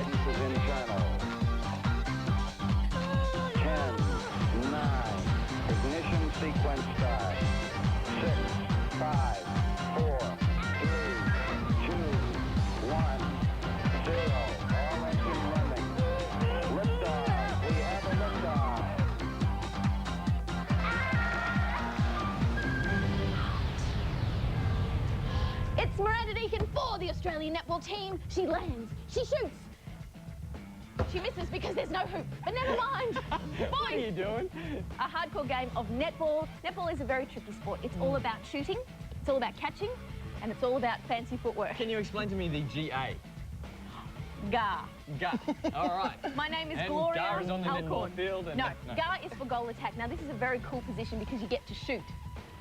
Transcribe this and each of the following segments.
Guidance is internal. 10, 9, ignition sequence start. 6, 5, 4, 3, 2, 1, 0. All engine running. Liftoff. We have a liftoff. It's Miranda Deacon for the Australian netball team. She lands, she shoots. She misses because there's no hoop, but never mind. What are you doing? A hardcore game of netball. Netball is a very tricky sport. It's all about shooting, it's all about catching, and it's all about fancy footwork. Can you explain to me the GA? GA. GA. All right. My name is And Gloria GA is on the netball Alcorn. field. And No, GA is for goal attack. Now, this is a very cool position because you get to shoot.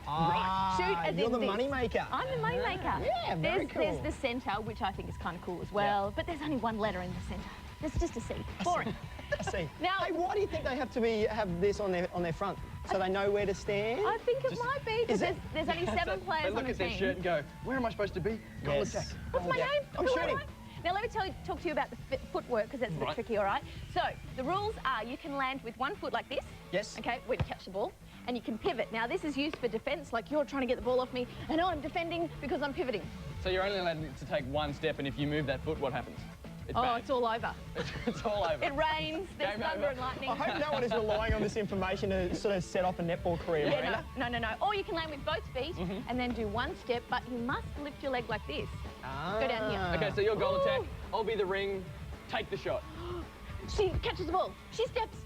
Ah, Shoot as you're in the this. money maker. I'm the money maker. Yeah, very cool. There's the centre, which I think is kind of cool as well, but there's only one letter in the centre. It's just a C. Boring. I see. Now- hey, why do you think they have to have this on their front so they know where to stand? I think it might be because there's only 7 players They on look the at their team. shirt and go, where am I supposed to be? Goal Yes. attack. What's my Yeah. name? I'm Who am shooting. I? Now let me talk to you about the footwork because that's a bit Right. tricky, all right? So the rules are you can land with one foot like this. Yes. Okay, when you catch the ball. And you can pivot. Now this is used for defence, like you're trying to get the ball off me and I'm defending because I'm pivoting. So you're only allowed to take one step, and if you move that foot, what happens? It's Oh, bad. it's all over. It's all over. It rains, there's Game thunder over. and lightning. I hope no one is relying on this information to sort of set off a netball career, Miranda. Yeah, no. Or you can land with both feet and then do one step, but you must lift your leg like this. Go down here. Okay, so your goal Ooh. attack, I'll be the ring, take the shot. She catches the ball. She steps.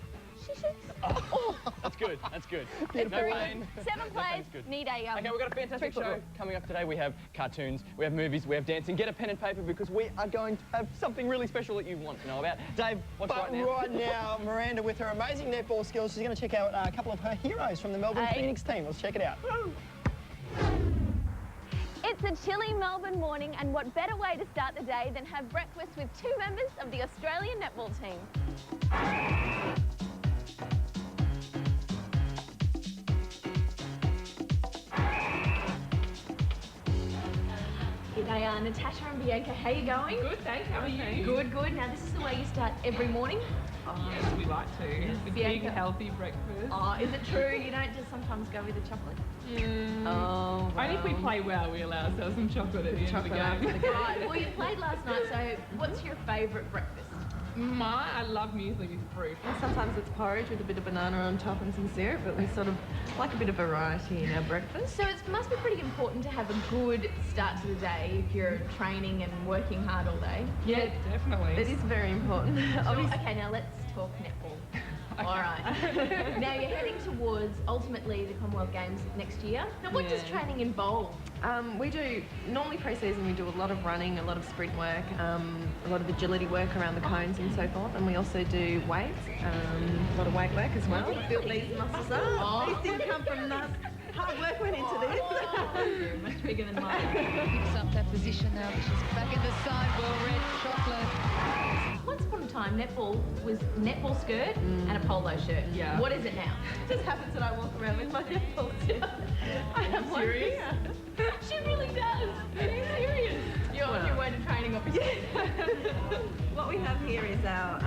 She shoots. Oh. That's good, that's good. It's No very pain. 7 players good. need a Okay, we've got a fantastic three-foot show rule. coming up today. We have cartoons, we have movies, we have dancing. Get a pen and paper because we are going to have something really special that you want to know about. Dave, what's But right now? Miranda, with her amazing netball skills, she's going to check out a couple of her heroes from the Melbourne Hey. Phoenix team. Let's check it out. It's a chilly Melbourne morning, and what better way to start the day than have breakfast with 2 members of the Australian netball team. G'day, Natasha and Bianca. How you going? Good, thanks. How are you? Good, good. Now, this is the way you start every morning. Yes, we like to. The big, Bianca. healthy breakfast. Oh, is it true? You don't just sometimes go with the chocolate? Oh, Only if we play well, we allow ourselves some chocolate at the end of the game. Right, well, you played last night, so what's your favourite breakfast? I love muesli with fruit. Sometimes it's porridge with a bit of banana on top and some syrup, but we sort of like a bit of variety in our breakfast. So it must be pretty important to have a good start to the day if you're training and working hard all day. Yeah, definitely. It is very important. Obviously, Okay, now let's talk netball. All right. Now you're heading towards ultimately the Commonwealth Games next year. Now what does Yeah. training involve? we do, normally pre-season we do a lot of running, a lot of sprint work, a lot of agility work around the cones and so forth, and we also do weights, a lot of weight work as well. Build these muscles up. These didn't come from us. Hard work went into this. You're much bigger than mine. Picks up that position now. She's back in the side. Well read chocolate. Once upon a time, netball was netball skirt and a polo shirt. Yeah. What is it now? It just happens that I walk around with my netball stick. I have one serious? here. She really does. Are you serious? You're on your way to training, obviously. What we have here is our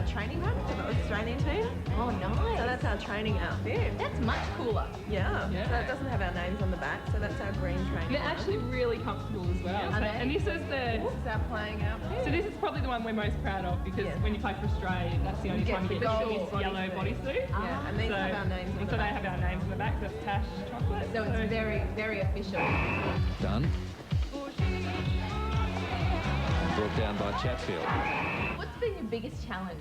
training run for the Australian team. Oh, nice. So that's our training outfit. That's much cooler. Yeah. Yeah. So it doesn't have our names on the back, so that's our green training They're run. actually really comfortable as well. So, and this is This is our playing outfit. so this is probably the one we're most proud of because Yes. when you play for Australia, that's the only You time get you the get to gold use yellow bodysuit. Yeah, and these So, have our names on and the so they back. have our names on the back. So that's Tash Chocolate. So it's very, very official. Done. Brought down by Chatfield. What's been your biggest challenge?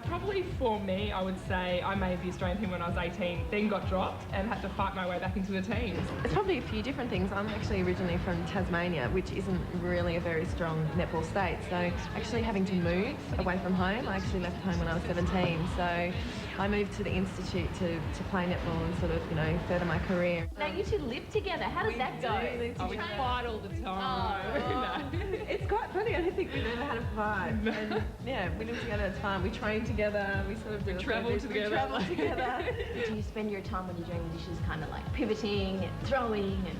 Probably for me, I would say I made the Australian team when I was 18, then got dropped and had to fight my way back into the teams. It's probably a few different things. I'm actually originally from Tasmania, which isn't really a very strong netball state. So actually having to move away from home, I actually left home when I was 17. So I moved to the Institute to play netball and sort of, further my career. Now you two live together. How does that go? Oh, we fight all the time. No. It's quite funny. I don't think we've ever had a fight. And yeah, we live together at a time. We train together. We sort of do travel together. We travel together. Do you spend your time when you're doing the dishes kind of like pivoting and throwing and...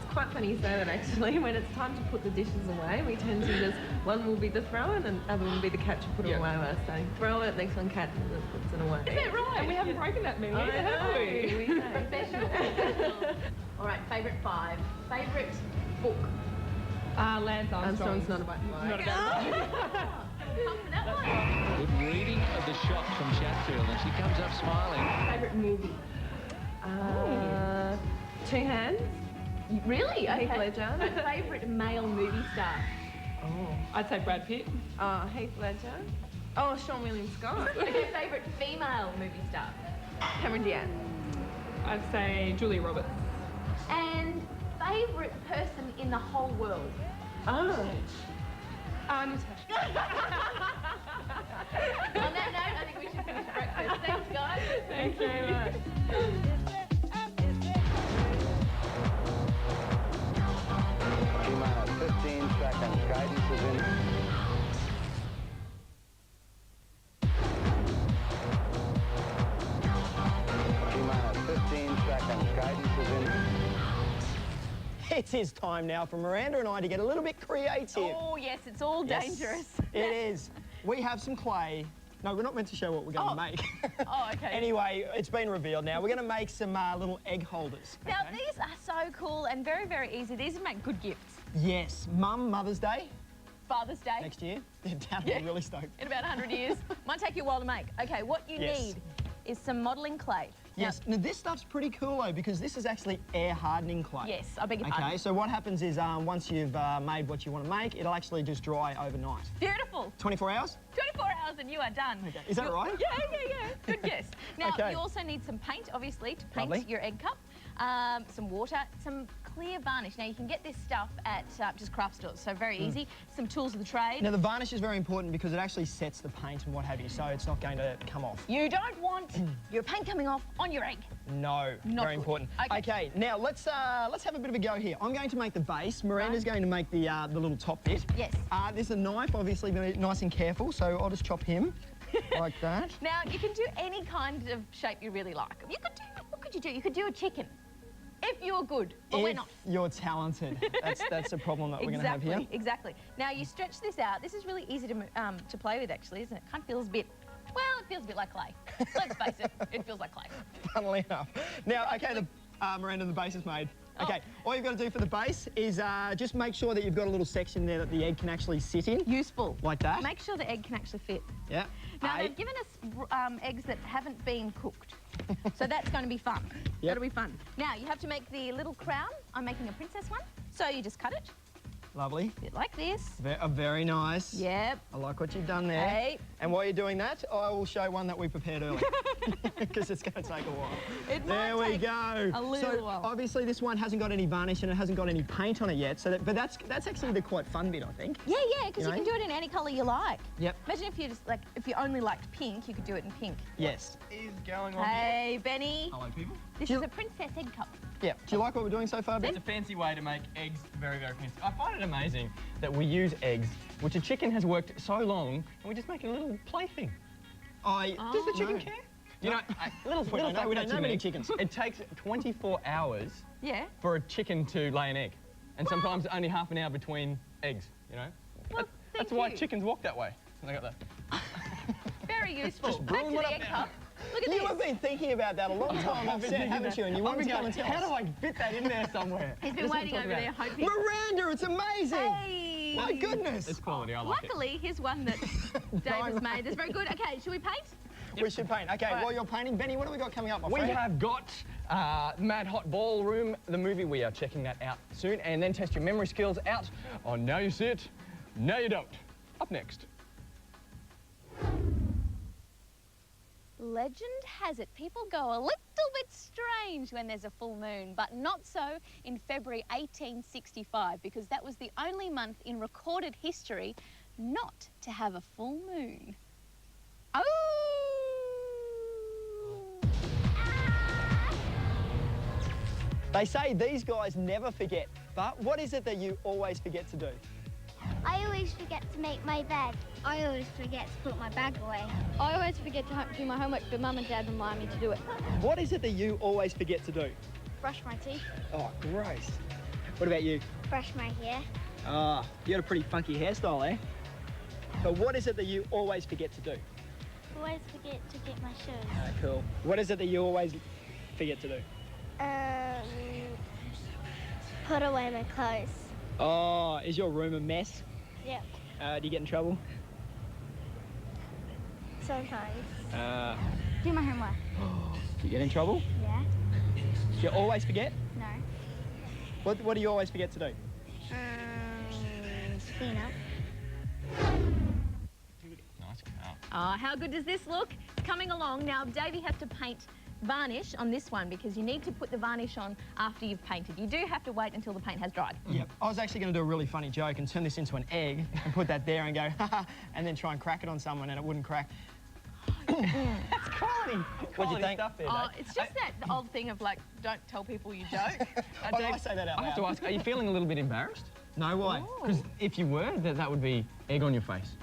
It's quite funny you say that actually. When it's time to put the dishes away, we tend to just, one will be the thrower and the other will be the catch and put it away. So throw it, next one catch and it puts it away. Is that right? And we haven't broken that many, I have know. we? Professional. All right, favourite 5. Favourite book. Lance Armstrong's Armstrong's not about not a bad one. Come for that one. Good reading of the shot from Chatfield, and she comes up smiling. Favourite movie. Two Hands. Really? Okay. Heath Ledger. Favourite male movie star. I'd say Brad Pitt. Heath Ledger. Oh, Sean William Scott. Okay, favourite female movie star. Cameron Diaz. I'd say Julia Roberts. And favourite person in the whole world. Oh. Natasha. On that note, I think we should finish breakfast. Thanks, guys. Thanks very much. T-minus 15 seconds. Guidance is in. T-minus 15 seconds. Guidance is in. It is time now for Miranda and I to get a little bit creative. Oh, yes, it's all Yes, dangerous. It is. We have some clay. No, we're not meant to show what we're going to make. Oh, okay. Anyway, it's been revealed now. We're going to make some little egg holders. Now, okay? these are so cool and very, very easy. These would make good gifts. Yes, Mother's Day Father's Day. next year. They're down there really stoked. In about 100 years. Might take you a while to make. Okay, what you Yes. need is some modelling clay. Yes, now this stuff's pretty cool though because this is actually air hardening clay. Yes, I beg your Okay, pardon. so what happens is once you've made what you want to make, it'll actually just dry overnight. Beautiful. 24 hours? 24 hours and you are done. Okay, is that right? Yeah. Good guess. Now, Okay. you also need some paint, obviously, to paint Lovely. your egg cup. Some water, some clear varnish. Now, you can get this stuff at just craft stores, so very easy. Some tools of the trade. Now the varnish is very important because it actually sets the paint and what have you, so it's not going to come off. You don't want your paint coming off on your egg. No, Not very good. important. Okay. Okay, now let's have a bit of a go here. I'm going to make the base. Miranda's going to make the little top bit. Yes. There's a knife, obviously, be nice and careful, so I'll just chop him like that. Now, you can do any kind of shape you really like. You could do, what could you do? You could do a chicken. If you're good, but we're If not. you're talented, that's a problem that we're going to have here. Exactly. Now you stretch this out. This is really easy to play with, actually, isn't it? Kind of feels a bit, well, it feels a bit like clay. Let's face it, it feels like clay. Funnily enough. Now, okay, Miranda, the base is made. Okay, all you've got to do for the base is just make sure that you've got a little section there that the egg can actually sit in. Useful. Like that. Make sure the egg can actually fit. Yeah. Now, they've given us eggs that haven't been cooked. So that's going to be fun. Yep. That'll be fun. Now, you have to make the little crown. I'm making a princess one. So you just cut it, Lovely. a bit like this. Very nice. Yep. I like what you've done there. Hey. And while you're doing that, I will show one that we prepared earlier because it's going to take a while. It might There we take go. a little so while. obviously this one hasn't got any varnish and it hasn't got any paint on it yet. So but that's actually the quite fun bit, I think. Yeah, because you know? can do it in any colour you like. Yep. Imagine if you just if you only liked pink, you could do it in pink. Yes. Is going on Hey, Benny. Hello, people. This is a princess egg cup. Yeah. Do you like what we're doing so far, Ben? It's a fancy way to make eggs very, very fancy. I find it amazing that we use eggs, which a chicken has worked so long, and we just make a little plaything. Does the chicken care? You know, little We don't know, fact we don't to know me, many chickens. It takes 24 hours Yeah. for a chicken to lay an egg, and sometimes only half an hour between eggs. You know, Well, that's thank why you. chickens walk that way. And I got that. Very useful. Just Back to brewing the it up egg now. cup. Look at You this. have been thinking about that a long time, I've said, haven't you? And you wanted to come and tell How us. do I fit that in there somewhere? He's been Just waiting talk over about there it. hoping. Miranda, it's amazing! Hey. My goodness! It's quality. I like it. Luckily, here's one that Dave has made. That's very good. Okay, should we paint? We should paint. Okay, Right. while you're painting, Benny, what have we got coming up, my We friend? have got Mad Hot Ballroom, the movie. We are checking that out soon. And then test your memory skills out on Now You See It, Now You Don't. Up next. Legend has it people go a little bit strange when there's a full moon, but not so in February 1865, because that was the only month in recorded history not to have a full moon. Oh! They say these guys never forget, but what is it that you always forget to do? I always forget to make my bed. I always forget to put my bag away. I always forget to do my homework, but Mum and Dad remind me to do it. What is it that you always forget to do? Brush my teeth. Oh, gross. What about you? Brush my hair. Ah, you got a pretty funky hairstyle, eh? But what is it that you always forget to do? Always forget to get my shoes. Ah, cool. What is it that you always forget to do? Put away my clothes. Oh, is your room a mess? Yep. Do you get in trouble? Sometimes. Do my homework. Do you get in trouble? Yeah. Do you always forget? No. What do you always forget to do? Clean up. Nice cow. Oh, how good does this look? It's coming along. Now, Davey has to paint varnish on this one because you need to put the varnish on after you've painted. You do have to wait until the paint has dried. Yep. I was actually going to do a really funny joke and turn this into an egg and put that there and go, haha, and then try and crack it on someone and it wouldn't crack. That's quality. What do you think? Stuff there, Oh, Dave. it's just that old thing of like, don't tell people you joke. Why do I say that out I have to loud? ask, are you feeling a little bit embarrassed? No, why? Because if you were, that would be egg on your face.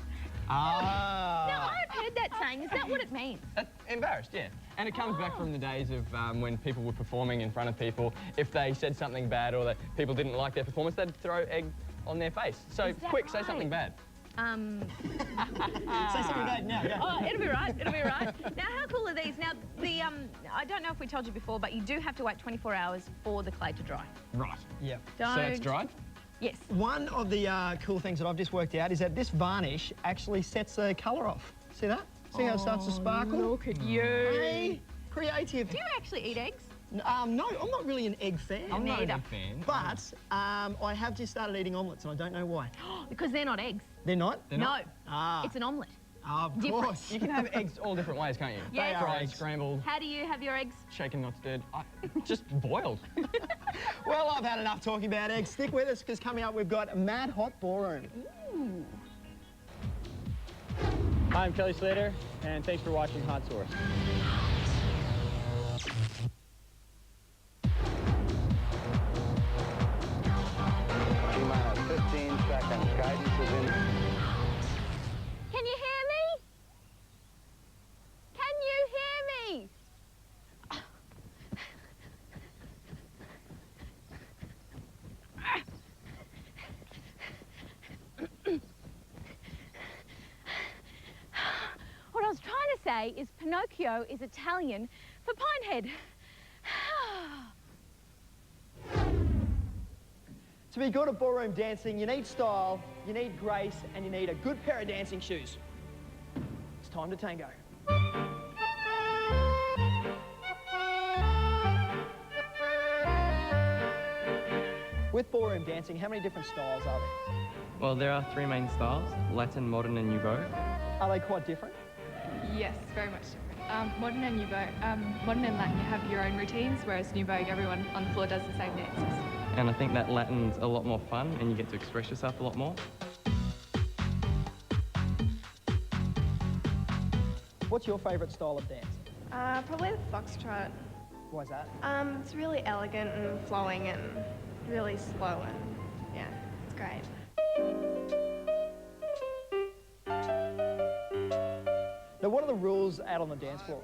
Ah. Now, I've heard that saying. Is that what it means? Embarrassed, yeah. And it comes back from the days of when people were performing in front of people. If they said something bad or that people didn't like their performance, they'd throw egg on their face. So quick, say something bad. Say something bad now. Yeah. Oh, it'll be right. It'll be right. Now, how cool are these? Now, the I don't know if we told you before, but you do have to wait 24 hours for the clay to dry. Right. Yep. Don't. So it's dried? Yes. One of the cool things that I've just worked out is that this varnish actually sets the colour off. See that? See how it starts to sparkle? Look at you. Hey, creative. Do you actually eat eggs? No, I'm not really an egg fan. I'm not a Neither. big fan. But I have just started eating omelettes and I don't know why. Because they're not eggs. They're not? They're No. not? Ah. It's an omelette. Of different. course. You can have eggs all different ways, can't you? Yes. Fried, eggs. scrambled, How do you have your eggs? shaken, not stirred. Just boiled. Well, I've had enough talking about eggs. Stick with us because coming up we've got a mad hot ballroom. Ooh. Hi, I'm Kelly Slater, and thanks for watching Hot Source. T-minus 15 seconds. Guidance is in. Can you hear me? Can you hear me? What I was trying to say is Pinocchio is Italian for Pinehead. To be good at ballroom dancing, you need style, you need grace, and you need a good pair of dancing shoes. It's time to tango. With ballroom dancing, how many different styles are there? Well, there are three main styles, Latin, Modern and Nouveau. Are they quite different? Yes, very much different. Modern and Nouveau, Modern and Latin, you have your own routines, whereas Nouveau, everyone on the floor does the same dances. And I think that Latin's a lot more fun and you get to express yourself a lot more. What's your favourite style of dance? Probably the foxtrot. Why is that? It's really elegant and flowing and really slow and yeah, it's great. Now, what are the rules out on the dance floor?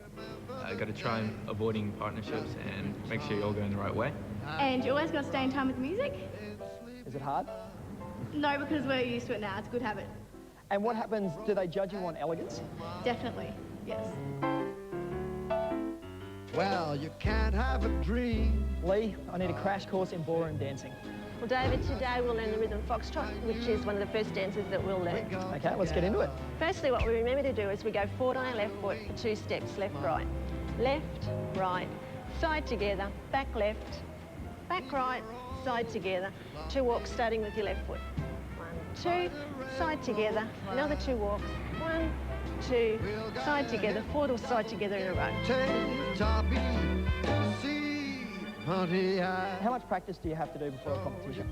Got to try avoiding partnerships and make sure you're all going the right way. And you always got to stay in time with the music? Is it hard? No, because we're used to it now. It's a good habit. And what happens, do they judge you on elegance? Definitely, yes. Well, you can't have a dream. Lee, I need a crash course in ballroom dancing. Well, David, today we'll learn the rhythm foxtrot, which is one of the first dances that we'll learn. Okay, let's get into it. Firstly, what we remember to do is we go forward on our left foot for 2 steps, left, right. Left, right, side together, back left, back right, side together. 2 walks starting with your left foot. 1, 2, side together, another 2 walks. 1, 2, side together, forward or side together in a row. How much practice do you have to do before a competition?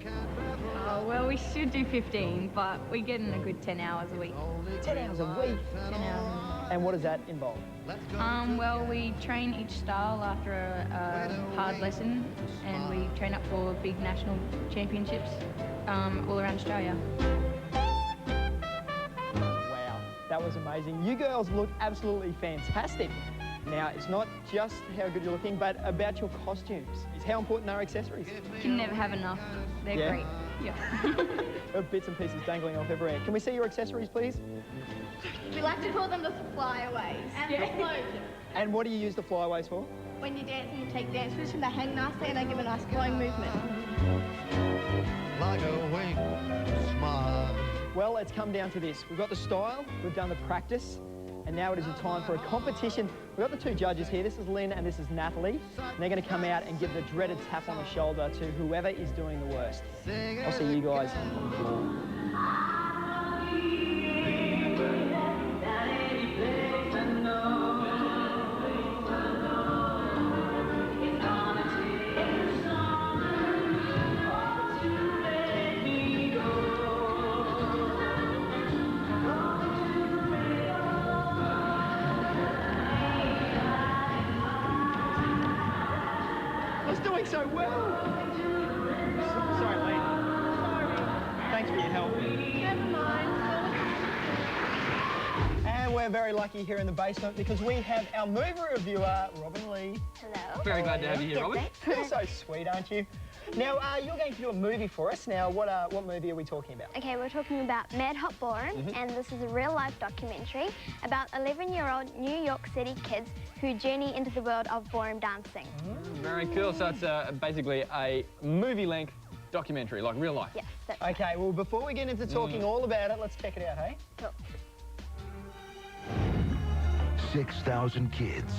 Well, we should do 15, but we get in a good 10 hours a week. 10 hours a week? 10 hours. And what does that involve? Well, we train each style after a hard lesson, and we train up for big national championships all around Australia. Wow, that was amazing. You girls look absolutely fantastic. Now, it's not just how good you're looking, but about your costumes. It's how important are accessories. You can never have enough. They're great. Yeah. Bits and pieces dangling off everywhere. Can we see your accessories, please? We like to call them the flyaways. And the float. And what do you use the flyaways for? When you're dancing, you take dance position, they hang nicely and they give a nice flowing movement. Like a wing smile. Well, it's come down to this. We've got the style, we've done the practice, and now it is a time for a competition. We've got the two judges here. This is Lynn and this is Natalie. And they're going to come out and give the dreaded tap on the shoulder to whoever is doing the worst. I'll see you guys on the floor. Doing so well. Sorry, Lee. Thanks for your help. Never mind. And we're very lucky here in the basement because we have our movie reviewer, Robin Lee. Hello. Very glad to have you here, Robin. You're so sweet, aren't you? Now, you're going to do a movie for us. Now, what movie are we talking about? Okay, we're talking about Mad Hot Ballroom, and this is a real-life documentary about 11-year-old New York City kids who journey into the world of ballroom dancing. Very cool. So it's basically a movie-length documentary, like real life. Yes, that's Okay, well, before we get into talking all about it, let's check it out, hey? cool. 6,000 kids,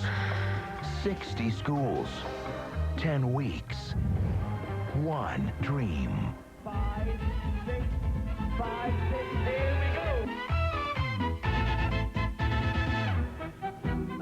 60 schools, 10 weeks, one dream. 5, 6, 5, 6, here we go.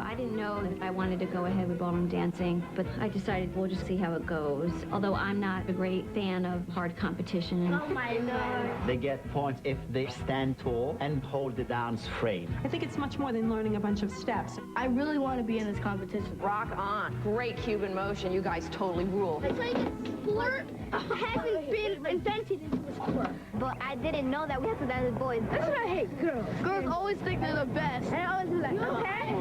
I didn't know if I wanted to go ahead with ballroom dancing, but I decided we'll just see how it goes. Although I'm not a great fan of hard competition. Oh my God. They get points if they stand tall and hold the dance frame. I think it's much more than learning a bunch of steps. I really want to be in this competition. Rock on. Great Cuban motion. You guys totally rule. It's like a sport hasn't been invented into a sport. But I didn't know that we had to dance with boys. That's what I hate girls. Girls always think they're the best. And I always be like, okay.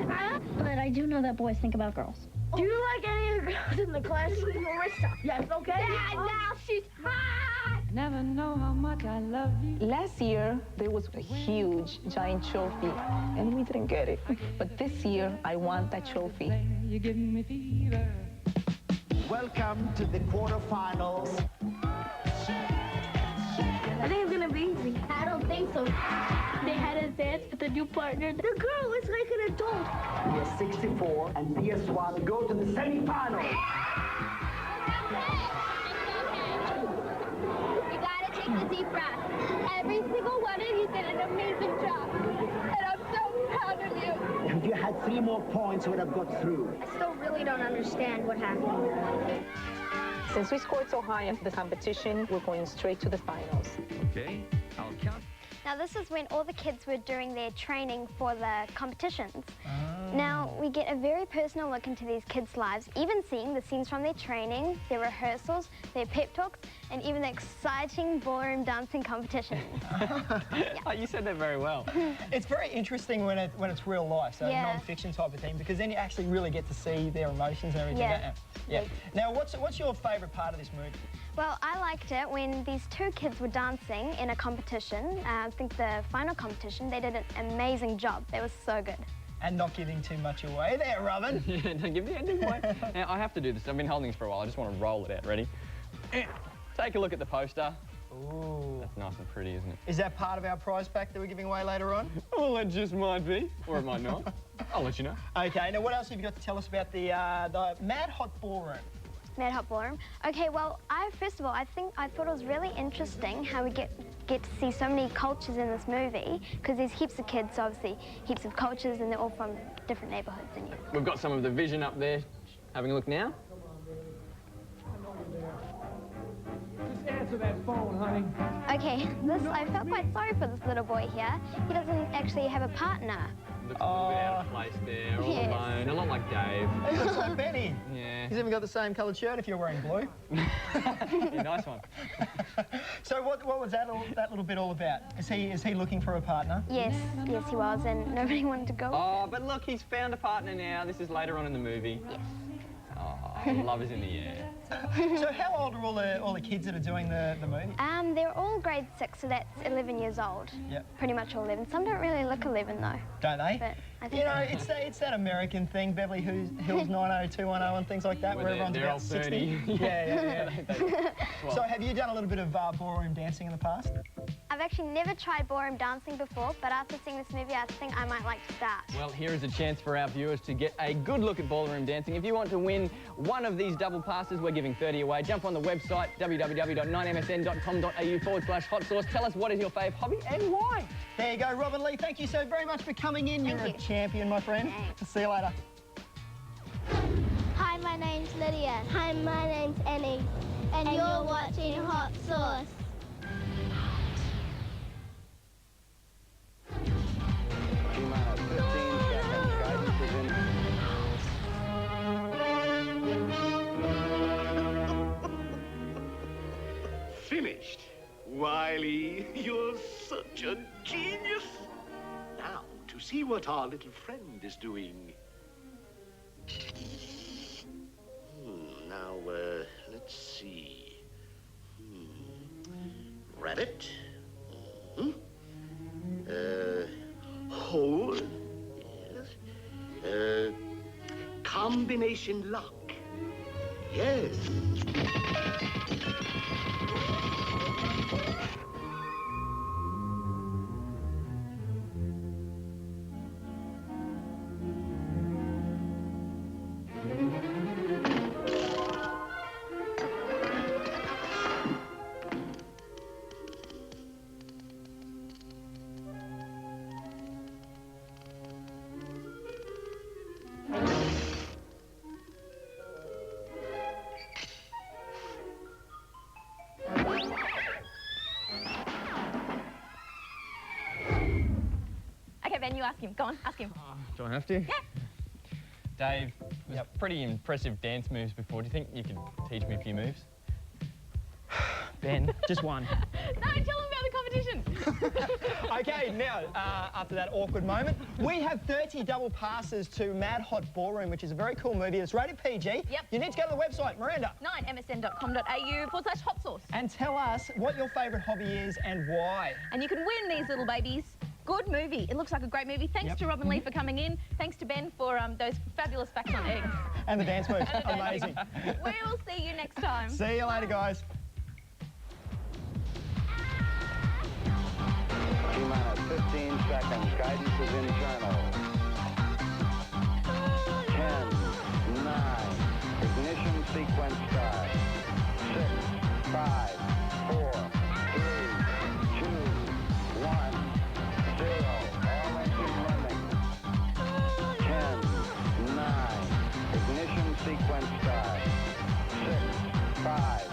But I do know that boys think about girls. Do you like any of the girls in the class? Marissa. Yes, okay. Dad, now she's hot. Never know how much I love you. Last year, there was a huge, giant trophy, and we didn't get it. But this year, I want that trophy. You're giving me fever. Welcome to the quarterfinals. I think it's gonna be easy. I don't think so. They had a dance with a new partner. The girl is like an adult. PS64 and PS1 go to the semifinals. You gotta take a deep breath. Every single one of you did an amazing job. And I'm so proud of you. If you had 3 more points, you would have got through. I still really don't understand what happened. Since we scored so high in the competition, we're going straight to the finals. Okay, I'll count. Now this is when all the kids were doing their training for the competitions. Now we get a very personal look into these kids' lives, even seeing the scenes from their training, their rehearsals, their pep talks, and even the exciting ballroom dancing competition. Oh, you said that very well. It's very interesting when it's real life, so Yeah. non-fiction type of thing, because then you actually really get to see their emotions and everything. Yeah. Yeah. Now, what's your favourite part of this movie? Well, I liked it when these two kids were dancing in a competition. I think the final competition, they did an amazing job. They were so good. And not giving too much away there, Robin. Yeah, don't give the ending away. Now, I have to do this. I've been holding this for a while. I just want to roll it out. Ready? Take a look at the poster. Ooh. That's nice and pretty, isn't it? Is that part of our prize pack that we're giving away later on? Well, it just might be, or it might not. I'll let you know. Okay, now what else have you got to tell us about the Mad Hot Ballroom? Mad Hot Ballroom. Okay, well, first of all, I thought it was really interesting how we get to see so many cultures in this movie, because there's heaps of kids, so obviously heaps of cultures, and they're all from different neighbourhoods. And We've got some of the vision up there. Having a look now. Just answer that phone, honey. Okay, I felt quite sorry for this little boy here. He doesn't actually have a partner. Looks a little bit out of place there, all alone, a lot like Dave. He looks like Benny. Yeah. He's even got the same coloured shirt if you're wearing blue. Yeah, nice one. So what was that little bit all about? Is he looking for a partner? Yes, yes he was, and nobody wanted to go. Oh, but look, he's found a partner now. This is later on in the movie. Yes. Oh, love is in the air. So how old are all the kids that are doing the movie? They're all grade 6, so that's 11 years old. Yep. Pretty much all 11. Some don't really look 11 though. Don't they? But I think you know, it's that American thing, Beverly Hills 90210 and things like that, where everyone's they're about all 60. 30. Yeah. Well, So have you done a little bit of ballroom dancing in the past? I've actually never tried ballroom dancing before, but after seeing this movie, I think I might like to start. well, here is a chance for our viewers to get a good look at ballroom dancing. If you want to win one of these double passes, we're giving 30 away. Jump on the website, www.9msn.com.au/hot sauce. Tell us what is your fave hobby and why. There you go, Robin Lee. Thank you so very much for coming in. You're a champion, my friend. See you later. Hi, my name's Lydia. Hi, my name's Annie. And you're watching Hot Sauce. T-minus 15 seconds. Guidance is in. Finished. Wiley, you're such a genius. Now, to see what our little friend is doing. Now, let's see. Rabbit. Hole. Yes. Combination lock. Yes. Okay, Ben, you ask him. Go on, ask him. Do I have to? Yeah. Dave, pretty impressive dance moves before. Do you think you could teach me a few moves? Ben, just one. No, tell him about the competition. Okay, now, after that awkward moment, we have 30 double passes to Mad Hot Ballroom, which is a very cool movie. It's rated PG. Yep. You need to go to the website, Miranda. 9msn.com.au/hot sauce. And tell us what your favourite hobby is and why. And you can win these little babies. Good movie. It looks like a great movie. Thanks to Robin Lee for coming in. Thanks to Ben for those fabulous facts on eggs. And the dance moves. Amazing. We will see you next time. See you later, guys. T-minus 15 seconds. Guidance is internal. 10, 9. Ignition sequence start. 6, 5, 4, 3, 2, 1, 0. All engine running. 10, 9. Ignition sequence start. 6, 5,